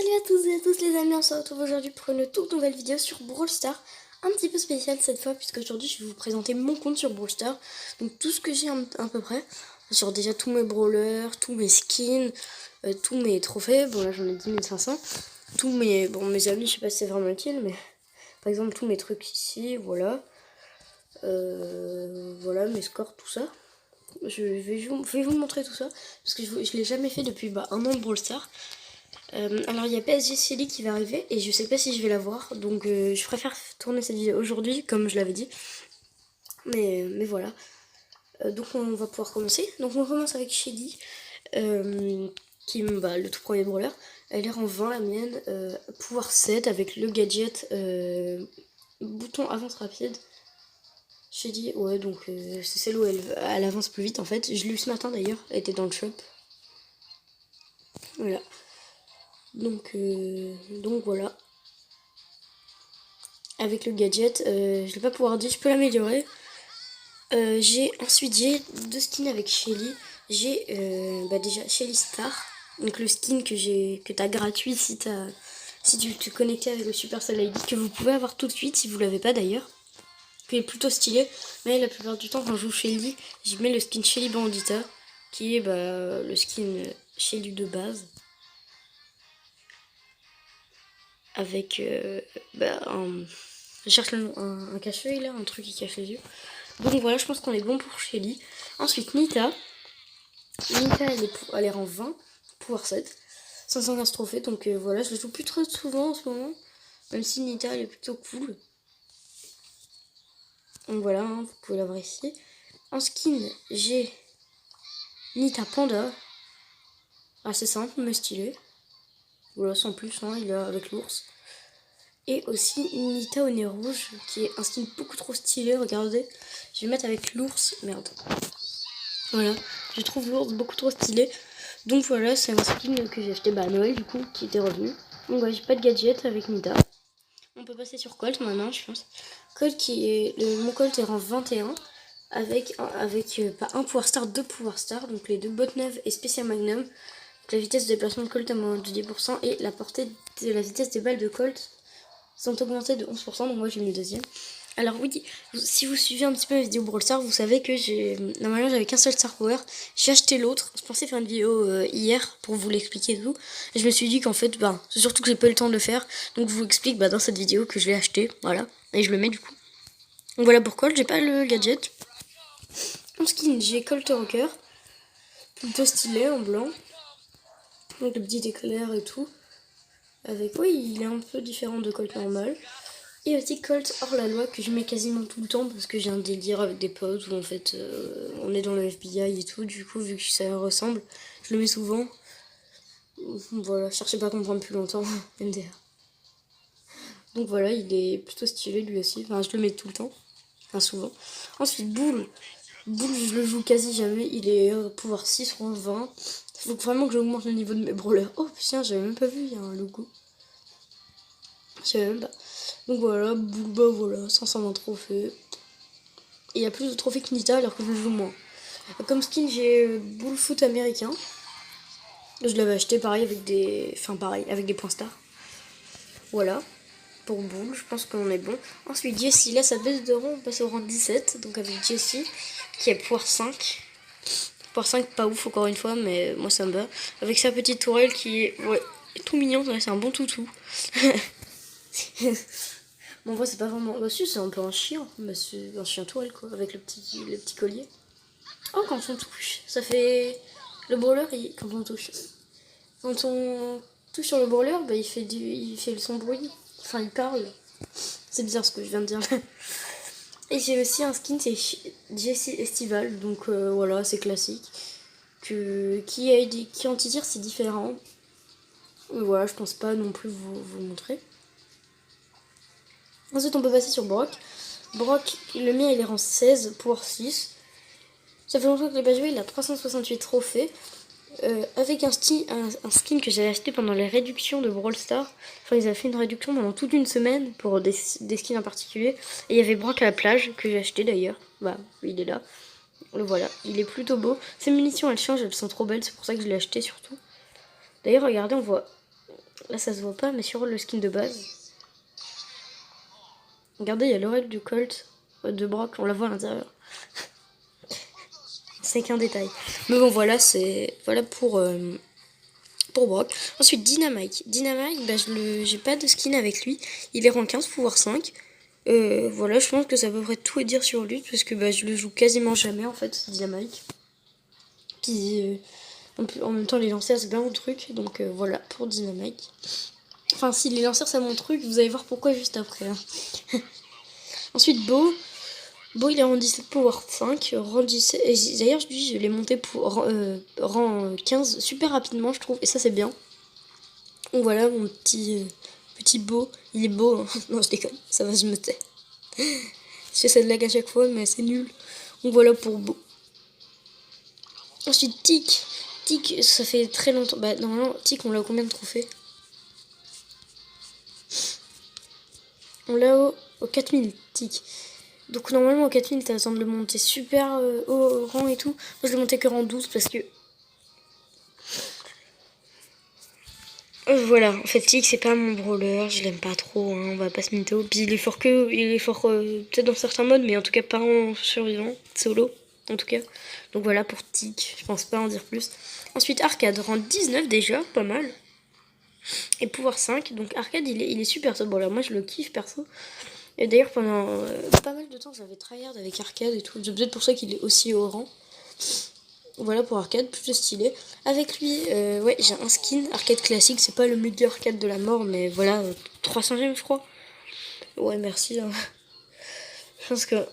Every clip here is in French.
Salut à tous et à tous les amis, on se retrouve aujourd'hui pour une toute nouvelle vidéo sur Brawl Stars. Un petit peu spéciale cette fois puisque aujourd'hui je vais vous présenter mon compte sur Brawl Stars. Donc tout ce que j'ai à peu près, sur déjà tous mes brawlers, tous mes skins, tous mes trophées. Bon là j'en ai 10 500. Tous mes, mes amis, je sais pas si c'est vraiment utile, mais par exemple tous mes trucs ici, voilà. Voilà mes scores, tout ça. Je vais vous montrer tout ça parce que je l'ai jamais fait depuis un an de Brawl Stars. Alors il y a PSG Shelly qui va arriver et je sais pas si je vais la voir, donc je préfère tourner cette vidéo aujourd'hui comme je l'avais dit. Mais voilà. Donc on va pouvoir commencer. Donc on commence avec Shelly, qui est le tout premier brawler. Elle est en 20 la mienne, pouvoir 7 avec le gadget bouton avance rapide. Shelly, ouais, donc c'est celle où elle avance plus vite en fait. Je l'ai eu ce matin d'ailleurs, elle était dans le shop. Voilà. Donc voilà. Avec le gadget, je vais pas pouvoir dire, je peux l'améliorer. Ensuite j'ai deux skins avec Shelly. J'ai déjà Shelly Star, donc le skin que t'as gratuit si tu te connectais avec le Supercell ID, que vous pouvez avoir tout de suite si vous l'avez pas d'ailleurs. Qui est plutôt stylé, mais la plupart du temps quand je joue Shelly, je mets le skin Shelly Bandita, qui est le skin Shelly de base. Avec je cherche un cache-œil là, un truc qui cache les yeux. Donc voilà, je pense qu'on est bon pour Shelly. Ensuite Nita. Nita elle est en 20, pouvoir 7, 515 trophées. Donc voilà, je la joue plus très souvent en ce moment. Même si Nita elle est plutôt cool. Donc voilà, hein, vous pouvez la voir ici. En skin, j'ai Nita Panda. Assez simple mais stylé. Voilà, sans plus, hein, il est avec l'ours. Et aussi Nita au nez rouge, qui est un skin beaucoup trop stylé, regardez. Je vais mettre avec l'ours, merde. Voilà, je trouve l'ours beaucoup trop stylé. Donc voilà, c'est un skin que j'ai acheté à Noël du coup, qui était revenu. Donc voilà, j'ai pas de gadget avec Nita. On peut passer sur Colt maintenant, je pense. Colt mon Colt est rang 21, avec un pouvoir star, 2 pouvoir star, donc les deux bottes neuves et spécial magnum. Donc la vitesse de déplacement de Colt à moins de 10% et la portée de la vitesse des balles de Colt sont augmentés de 11%, donc moi j'ai mis le deuxième. Alors oui, si vous suivez un petit peu mes vidéos Brawl Stars, vous savez que normalement j'avais qu'un seul Star Power. J'ai acheté l'autre, je pensais faire une vidéo hier pour vous l'expliquer et tout. Et je me suis dit qu'en fait, c'est surtout que j'ai pas eu le temps de le faire. Donc je vous explique dans cette vidéo que je l'ai acheté, voilà. Et je le mets du coup. Donc voilà pour Colt, j'ai pas le gadget. En skin, j'ai Colt Rocker, plutôt stylé en blanc. Donc le petit éclair et tout. Avec, oui, il est un peu différent de Colt normal. Et aussi Colt hors la loi que je mets quasiment tout le temps parce que j'ai un délire avec des potes où en fait on est dans le FBI et tout. Du coup, vu que ça ressemble, je le mets souvent. Voilà, cherchez pas à comprendre plus longtemps. MDR. Donc voilà, il est plutôt stylé lui aussi. Enfin, je le mets tout le temps. Enfin, souvent. Ensuite, Bull. Bull, je le joue quasi jamais. Il est pouvoir 6 range 20. Il faut vraiment que j'augmente le niveau de mes brawlers. Oh putain, j'avais même pas vu, il y a un logo. Je savais même pas. Donc voilà, Bull, voilà, 520 trophées. Et il y a plus de trophées que Nita alors que je joue moins. Comme skin, j'ai Bull Foot américain. Je l'avais acheté pareil avec avec des points stars. Voilà. Pour Bull, je pense qu'on est bon. Ensuite, Jessie, là ça baisse de rang, on passe au rang 17. Donc avec Jessie, qui est pouvoir 5. Pouvoir 5, pas ouf encore une fois, mais moi ça me va. Avec sa petite tourelle qui est tout mignon, c'est un bon toutou. Bon, en vrai, c'est pas vraiment. Bah, si, c'est un peu un chien. Bah, c'est un chien toile, quoi, avec le petit collier. Oh, quand on touche, ça fait. Le brawler, quand on touche. Quand on touche sur le brawler, il fait son bruit. Enfin, il parle. C'est bizarre ce que je viens de dire. Et j'ai aussi un skin, c'est Jessie Estival. Donc voilà, c'est classique. Qui anti-tir, c'est différent. Et voilà, je pense pas non plus vous montrer. Ensuite, on peut passer sur Brock. Brock, le mien, il est rang 16, pouvoir 6. Ça fait longtemps que je l'ai pas joué, il a 368 trophées. Avec un skin que j'avais acheté pendant les réductions de Brawl Stars. Enfin, ils avaient fait une réduction pendant toute une semaine pour des skins en particulier. Et il y avait Brock à la plage, que j'ai acheté d'ailleurs. Bah, il est là. Le voilà, il est plutôt beau. Ses munitions, elles changent, elles sont trop belles, c'est pour ça que je l'ai acheté surtout. D'ailleurs, regardez, on voit Là ça se voit pas, mais sur le skin de base. Regardez, il y a l'oreille du Colt de Brock, on la voit à l'intérieur. C'est qu'un détail. Mais bon, voilà, c'est voilà pour Brock. Ensuite, Dynamite. Dynamite, bah, j'ai pas de skin avec lui. Il est rang 15, pouvoir 5. Voilà, je pense que ça peut près tout à dire sur lui, parce que bah, je le joue quasiment jamais en fait, Dynamite. Puis en même temps, les lancers, c'est bien mon truc. Donc voilà, pour Dynamite. Enfin, si les lancers, c'est mon truc, vous allez voir pourquoi juste après. Hein. Ensuite, Beau. Beau, il est rang 17, pouvoir 5. Rang 17. D'ailleurs, je l'ai monté pour rang 15 super rapidement, je trouve. Et ça, c'est bien. Donc voilà, mon petit Beau. Il est beau. Hein. Non, je déconne. Ça va, je me tais. J'essaie de lag à chaque fois, mais c'est nul. Donc voilà pour Beau. Ensuite, Tic. Tic, ça fait très longtemps. Bah, normalement, Tic, on l'a combien de trophées? On l'a au 4000, Tic. Donc normalement au 4000 t'as besoin de le monter super haut rang et tout. Moi je l'ai monté que rang 12 parce que... voilà, en fait Tic c'est pas mon brawler, je l'aime pas trop, hein, on va pas se mytho. Puis il est fort peut-être dans certains modes, mais en tout cas pas en survivant, solo en tout cas. Donc voilà pour Tic, je pense pas en dire plus. Ensuite Arcade, rang 19 déjà, pas mal. Et pouvoir 5, donc Arcade il est super top. Bon là moi je le kiffe perso. Et d'ailleurs pendant pas mal de temps j'avais tryhard avec Arcade et tout. C'est peut-être pour ça qu'il est aussi haut rang. Voilà pour Arcade, plutôt stylé. Avec lui, ouais, j'ai un skin Arcade classique. C'est pas le méga Arcade de la mort, mais voilà, 300ème je crois. Ouais, merci. Hein. Je pense que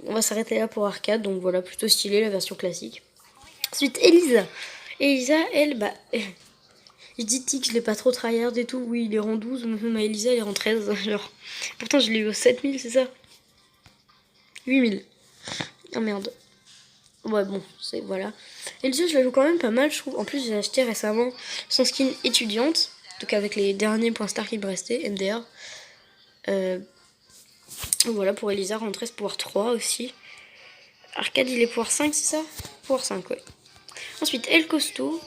on va s'arrêter là pour Arcade. Donc voilà, plutôt stylé la version classique. Ensuite, Elisa. Elisa, elle, bah... Je dis Tic, je l'ai pas trop tryhard et tout. Oui, il est rang 12, mais Elisa, elle est rang 13. Genre. Pourtant, je l'ai eu au 7000, c'est ça? 8000. Oh merde. Ouais, bon, c'est voilà. Elisa, je la joue quand même pas mal, je trouve. En plus, j'ai acheté récemment son skin étudiante. Donc, avec les derniers points stars qui me restaient, MDR. Voilà, pour Elisa, rang 13, pouvoir 3 aussi. Arcade, il est pouvoir 5, c'est ça? Pouvoir 5, ouais. Ensuite, El Costo.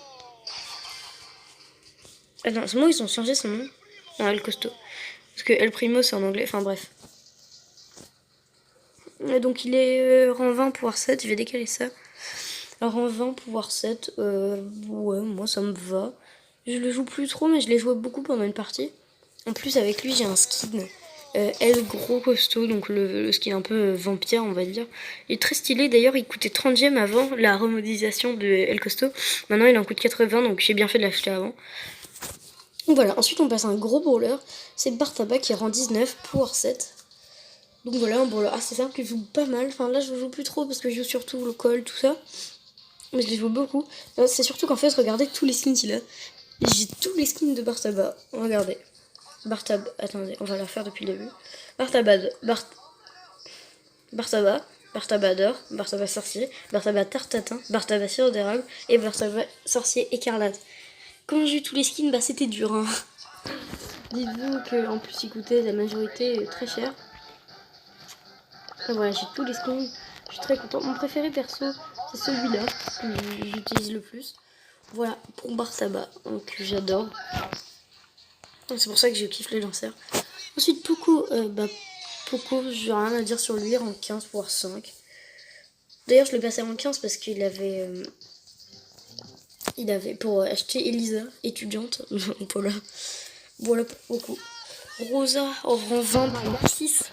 Attends, c'est moi, ils ont changé son nom. Non, El Costo. Parce que El Primo, c'est en anglais. Enfin, bref. Et donc, il est rang 20, pouvoir 7. Je vais décaler ça. Alors, rang 20, pouvoir 7. Ouais, moi, ça me va. Je le joue plus trop, mais je l'ai joué beaucoup pendant une partie. En plus, avec lui, j'ai un skin El Gros Costaud, donc le skin un peu vampire, on va dire. Il est très stylé, d'ailleurs, il coûtait 30 gemmes avant la remodélisation de El Costaud. Maintenant, il en coûte 80, donc j'ai bien fait de l'acheter avant. Donc voilà, ensuite, on passe à un gros brawler. C'est Bartaba qui rend 19, pouvoir 7. Donc voilà, un brawler assez simple que je joue pas mal. Enfin, là, je joue plus trop parce que je joue surtout le col, tout ça. Mais je les joue beaucoup. C'est surtout qu'en fait, regardez tous les skins qu'il a. J'ai tous les skins de Bartaba. Regardez. Attendez, on va la faire depuis le début. Bartaba, Bartabador, Bartaba sorcier, Bartaba tartatin, Bartaba sirop d'érable et Bartaba sorcier écarlate. Quand j'ai eu tous les skins, bah c'était dur. Hein. Dites-vous qu'en plus, il coûtait la majorité très cher. Et voilà, j'ai tous les skins. Je suis très content. Mon préféré perso, c'est celui-là que j'utilise le plus. Voilà, pour Bartaba, donc j'adore. C'est pour ça que je kiffe les lanceurs. Ensuite, Poco, Poco, j'ai rien à dire sur lui, rang 15 pour 5. D'ailleurs, je l'ai passé en 15 parce qu'il avait... pour acheter Elisa, étudiante. Voilà. Voilà pour Poco. Rosa, en rang 20 pour 6.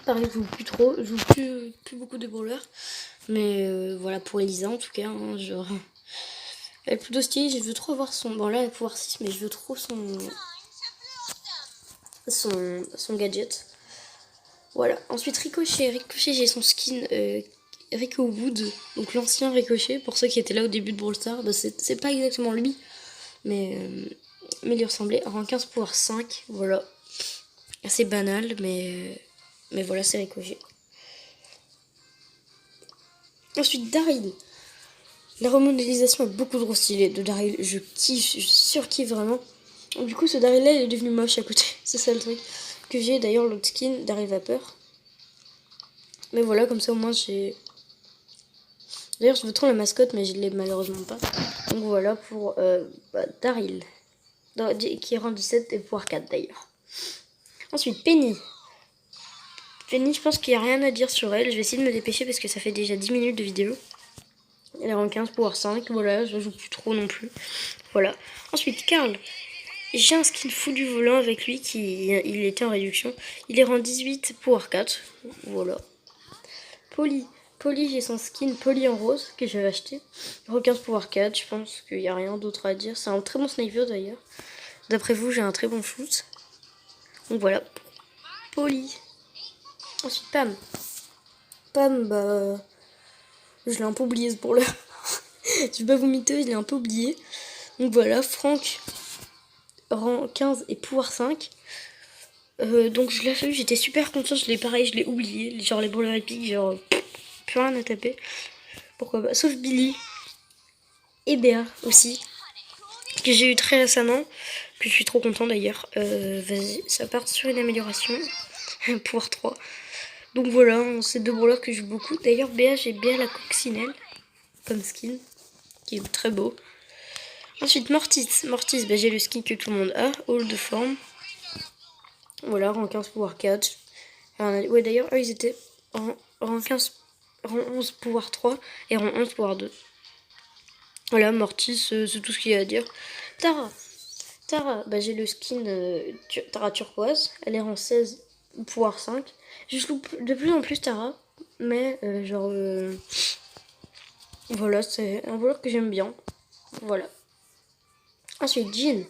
Pareil, je joue plus trop, je joue plus beaucoup de brawlers. Mais voilà, pour Elisa en tout cas, hein, genre... Elle est plutôt stylée, je veux trop avoir son... Bon là, elle est pouvoir 6, mais je veux trop son gadget. Voilà. Ensuite, Ricochet. Ricochet, j'ai son skin Rico Wood. Donc l'ancien Ricochet. Pour ceux qui étaient là au début de Brawl Stars, bah, c'est pas exactement lui. Mais il lui ressemblait. Rang 15 pouvoir 5. Voilà. Assez banal, mais voilà, c'est Ricochet. Ensuite, Daryl. La remodélisation est beaucoup trop stylée de Daryl. Je kiffe, je surkiffe vraiment. Du coup, ce Daryl là, il est devenu moche à côté. C'est ça le truc. Que j'ai d'ailleurs l'autre skin Daryl Vapeur. Mais voilà, comme ça au moins j'ai... D'ailleurs, je veux trop la mascotte, mais je l'ai malheureusement pas. Donc voilà pour Daryl. qui rend 17 et pouvoir 4 d'ailleurs. Ensuite, Penny. Penny, je pense qu'il n'y a rien à dire sur elle. Je vais essayer de me dépêcher parce que ça fait déjà 10 minutes de vidéo. Elle est rang 15, pouvoir 5. Voilà, je joue plus trop non plus. Voilà. Ensuite, Carl. J'ai un skin fou du volant avec lui il était en réduction. Il est rang 18, pouvoir 4. Voilà. Polly. Polly, j'ai son skin Polly en rose que j'avais acheté. Rang 15, pouvoir 4. Je pense qu'il n'y a rien d'autre à dire. C'est un très bon sniper d'ailleurs. D'après vous, j'ai un très bon shoot. Donc voilà. Polly. Ensuite, Pam. Pam, bah... Je l'ai un peu oublié ce pour là. Je vais pas vous mytho, je l'ai un peu oublié. Donc voilà, Franck, rang 15 et pouvoir 5. Donc je l'ai fait, j'étais super contente, je l'ai oublié. Genre les brawlers épiques, genre plus rien à taper. Pourquoi pas. Sauf Billy et Béa aussi, que j'ai eu très récemment, que je suis trop content d'ailleurs. Vas-y, ça part sur une amélioration. Pouvoir 3. Donc voilà, c'est deux brawlers que je joue beaucoup. D'ailleurs, Béa, j'ai bien la coccinelle comme skin, qui est très beau. Ensuite, Mortis. Mortis, bah, j'ai le skin que tout le monde a, Hall de forme. Voilà, rang 15, pouvoir 4. Ouais, d'ailleurs, eux, ils étaient rang 15, rang 11, pouvoir 3 et rang 11, pouvoir 2. Voilà, Mortis, c'est tout ce qu'il y a à dire. Tara. Tara, bah, j'ai le skin Tara turquoise. Elle est rang 16, pouvoir 5. Je joue de plus en plus Tara, mais voilà, c'est un voleur que j'aime bien. Voilà. Ensuite, Jean.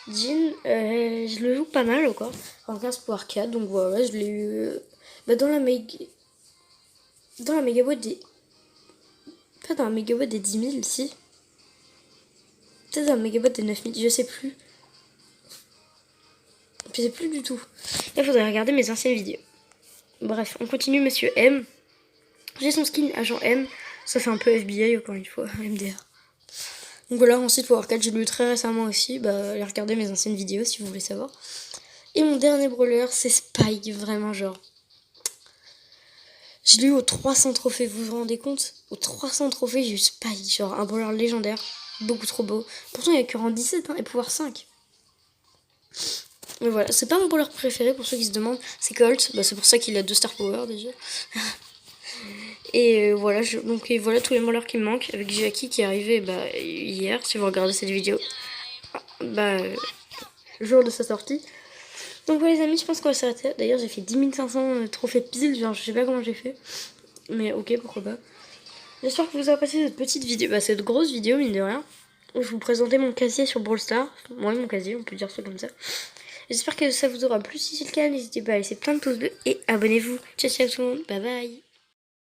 Jean, je le joue pas mal encore. En 15 pouvoir 4, donc voilà, je l'ai eu dans la méga boîte des... Pas dans la méga boîte des 10 000, si. Peut-être dans la méga boîte des 9 000, je sais plus. Je sais plus du tout. Là, il faudrait regarder mes anciennes vidéos. Bref, on continue, monsieur M. J'ai son skin agent M. Ça fait un peu FBI, encore une fois, MDR. Donc voilà, ensuite Power 4, j'ai lu très récemment aussi. Bah, allez regarder mes anciennes vidéos si vous voulez savoir. Et mon dernier brawler, c'est Spike, vraiment genre. Je l'ai eu aux 300 trophées, vous vous rendez compte? Aux 300 trophées, j'ai eu Spike, genre un brawler légendaire. Beaucoup trop beau. Pourtant, il n'y a que rang 17 et pouvoir 5. Mais voilà, c'est pas mon brawler préféré pour ceux qui se demandent. C'est Colt, bah, c'est pour ça qu'il a 2 star power déjà. Et voilà, donc et voilà tous les brawlers qui me manquent. Avec Jackie qui est arrivé hier, si vous regardez cette vidéo. Le jour de sa sortie. Donc voilà les amis, je pense qu'on va s'arrêter. D'ailleurs j'ai fait 10 500 trophées de pile, genre je sais pas comment j'ai fait. Mais ok, pourquoi pas. J'espère que vous avez passé cette petite vidéo, cette grosse vidéo mine de rien. Où je vous présentais mon casier sur Brawl Stars. Ouais, mon casier, on peut dire ça comme ça. J'espère que ça vous aura plu. Si c'est le cas, n'hésitez pas à laisser plein de pouces bleus et abonnez-vous. Ciao ciao tout le monde, bye bye.